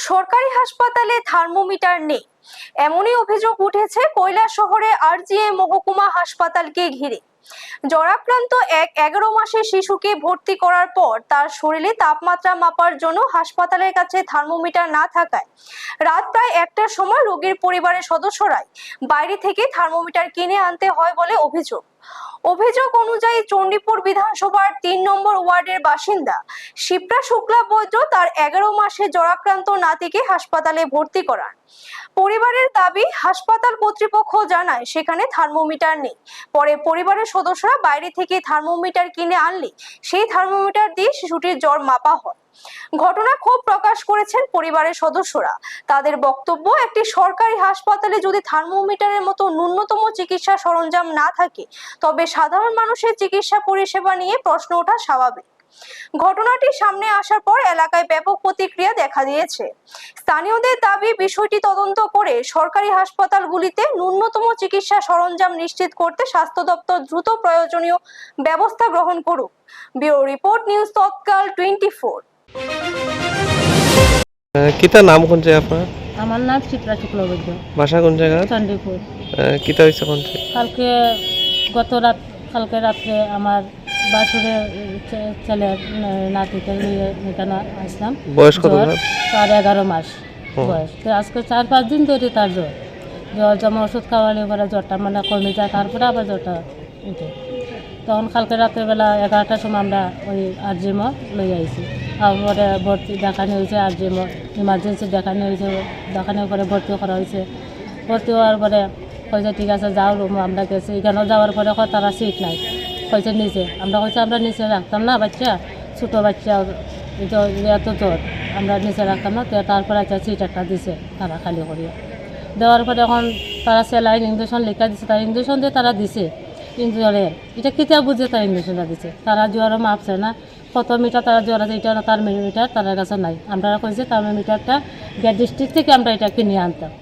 সরকারি হাসপাতালে থার্মোমিটার নেই, এমনই অভিযোগ উঠেছে কৈলাসহরে আরজিএম মহকুমা হাসপাতালকে ঘিরে। জ্বরাক্রান্ত এক 11 মাসের শিশুকে ভর্তি করার পর তার শরীরে তাপমাত্রা মাপার জন্য হাসপাতালের কাছে থার্মোমিটার না থাকায় রাত প্রায় 1টার সময় রোগীর পরিবারের সদস্যরাই বাইরে থেকে থার্মোমিটার কিনে আনতে হয় বলে অভিযোগ অনুযায়ী চণ্ডীপুর বিধানসভার 3 নম্বর ওয়ার্ডের বাসিন্দা শিপ্রা শুক্লা বৈদ্য তার 11 মাসের জ্বরাক্রান্ত নাতিকে হাসপাতালে ভর্তি করান। পরিবারের দাবি, হাসপাতাল কর্তৃপক্ষ জানায় সেখানে থার্মোমিটার নেই। পরে পরিবারের সদস্যরা বাইরে থেকে থার্মোমিটার কিনে আনলে সেই থার্মোমিটার দিয়ে শিশুটির জ্বর মাপা হয়। ঘটনা ক্ষোভ প্রকাশ করেছেন পরিবারের সদস্যরা। তাদের বক্তব্য, একটি সরকারি হাসপাতালে যদি থার্মোমিটারের মতো ন্যূনতম চিকিৎসা সরঞ্জাম না থাকে তবে সাধারণ মানুষের চিকিৎসা পরিষেবা নিয়ে প্রশ্ন ওঠা স্বাভাবিক। ঘটনাটি সামনে আসার পর এলাকায় ব্যাপক প্রতিক্রিয়া দেখা দিয়েছে। স্থানীয়দের দাবি, বিষয়টি তদন্ত করে সরকারি হাসপাতালগুলিতে ন্যূনতম চিকিৎসা সরঞ্জাম নিশ্চিত করতে স্বাস্থ্য দপ্তর দ্রুত প্রয়োজনীয় ব্যবস্থা গ্রহণ করুক। ব্যুরো রিপোর্ট, নিউজ তৎকাল 24। কিতা নাম কোন জায়গা আপনার? আমার নাম শিপ্রা শুক্লা বৈদ্য। বাসা কোন জায়গা? চণ্ডীপুর। কিতা হয়েছে কোন? কালকে রাত্রে আমার বাসুরের ছেলের নাতিকে নিয়ে এখানে আসলাম। বয়স কত? তার 11 মাস বয়স। তো আজকে 4-5 দিন ধরে তার জ্বর যেমন ওষুধ খাওয়ালে পরে জ্বরটা মানে কমে যায়, তারপরে আবার জ্বরটা উঠে। তখন কালকে রাত্রেবেলা 11টার সময় আমরা ওই আরজিএমও লই আইছি। তারপরে ভর্তি দেখানো হয়েছে, আরজিএমও ইমার্জেন্সি দেখানো হয়েছে, দেখানোর পরে ভর্তি করা হয়েছে। ভর্তি হওয়ার পরে কইছে ঠিক আছে যাও রুম। আমরা গেছি, এখানেও যাওয়ার পরে তারা সিট নাই, কইছে নিচে। আমরা কইছে আমরা নিচে রাখতাম না, বাচ্চা ছোটো বাচ্চা এত জ্বর, আমরা নিচে রাখতাম না। তো তারপরে একটা সিট একটা দিছে তারা খালি করিয়া দেওয়ার পরে এখন তারা স্যালাইন ইঞ্জেকশন লেখা দিছে, তার ইঞ্জেকশন দিয়ে তারা দিছে। কিন্তু জ্বরের এটা কিতা বুঝে তারা ইঞ্জেকশনটা দিছে, তারা জ্বরও মাপছে না। কত মিটার তারা জ্বর আছে এটা তার মিটার তার কাছে নাই। আমরা কইছে থার্মোমিটারটা গ্যাস ডিস্ট্রিক্ট থেকে আমরা এটা কিনে আনতাম।